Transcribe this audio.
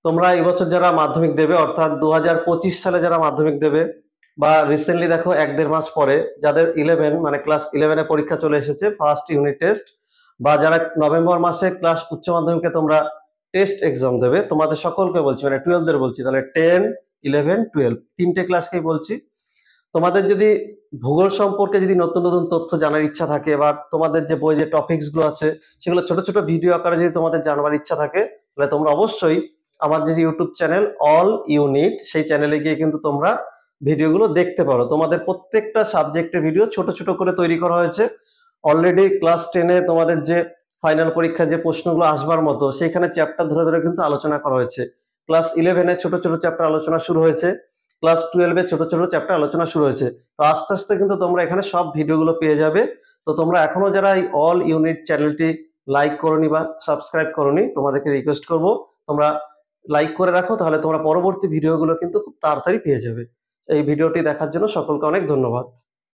তোমরা এই বছর যারা মাধ্যমিক দেবে অর্থাৎ 2025 সালে যারা মাধ্যমিক দেবে বা রিসেন্টলি দেখো 1-1.5 মাস পরে যাদের 11 মানে ক্লাস 11-এ পরীক্ষা চলে এসেছে ফার্স্ট ইউনিট টেস্ট, বা যারা নভেম্বর মাসে ক্লাস উচ্চ মাধ্যমিকে তোমরা টেস্ট এক্সাম দেবে, তোমাদের সকলকে বলছি মানে 12দের বলছি, তাহলে 10, 11, 12 তিনটে ক্লাসকেই বলছি। তোমাদের যদি ভূগোল সম্পর্কে যদি নতুন নতুন তথ্য জানার ইচ্ছা থাকে বা তোমাদের যে বই যে টপিকস গুলো আছে সেগুলো ছোট ছোট ভিডিও আকারে যদি তোমাদের জানবার ইচ্ছা থাকে, তাহলে তোমরা অবশ্যই আমার যে ইউটিউব চ্যানেল অল ইউনিট সেই চ্যানেলে গিয়ে কিন্তু তোমরা ভিডিওগুলো দেখতে পারো। তোমাদের প্রত্যেকটা সাবজেক্টের ভিডিও ছোট ছোট করে তৈরি করা হয়েছে। অলরেডি ক্লাস 10-এ তোমাদের যে ফাইনাল পরীক্ষায় যে প্রশ্নগুলো আসবার মতো সেইখানে চ্যাপ্টার ধরে ধরে কিন্তু আলোচনা করা হয়েছে। ক্লাস 11-এ ছোট ছোট চ্যাপ্টার আলোচনা শুরু হয়েছে, ক্লাস 12-এ ছোট ছোট চ্যাপ্টার আলোচনা শুরু হয়েছে। তো আস্তে আস্তে কিন্তু তোমরা এখানে সব ভিডিওগুলো পেয়ে যাবে। তো তোমরা এখনো যারা এই অল ইউনিট চ্যানেলটি লাইক করনি বা সাবস্ক্রাইব করনি, তোমাদেরকে রিকোয়েস্ট করব তোমরা লাইক করে রাখো, তাহলে তোমরা পরবর্তী ভিডিওগুলো কিন্তু খুব তাড়াতাড়ি পেয়ে যাবে। এই ভিডিওটি দেখার জন্য সকলকে অনেক ধন্যবাদ।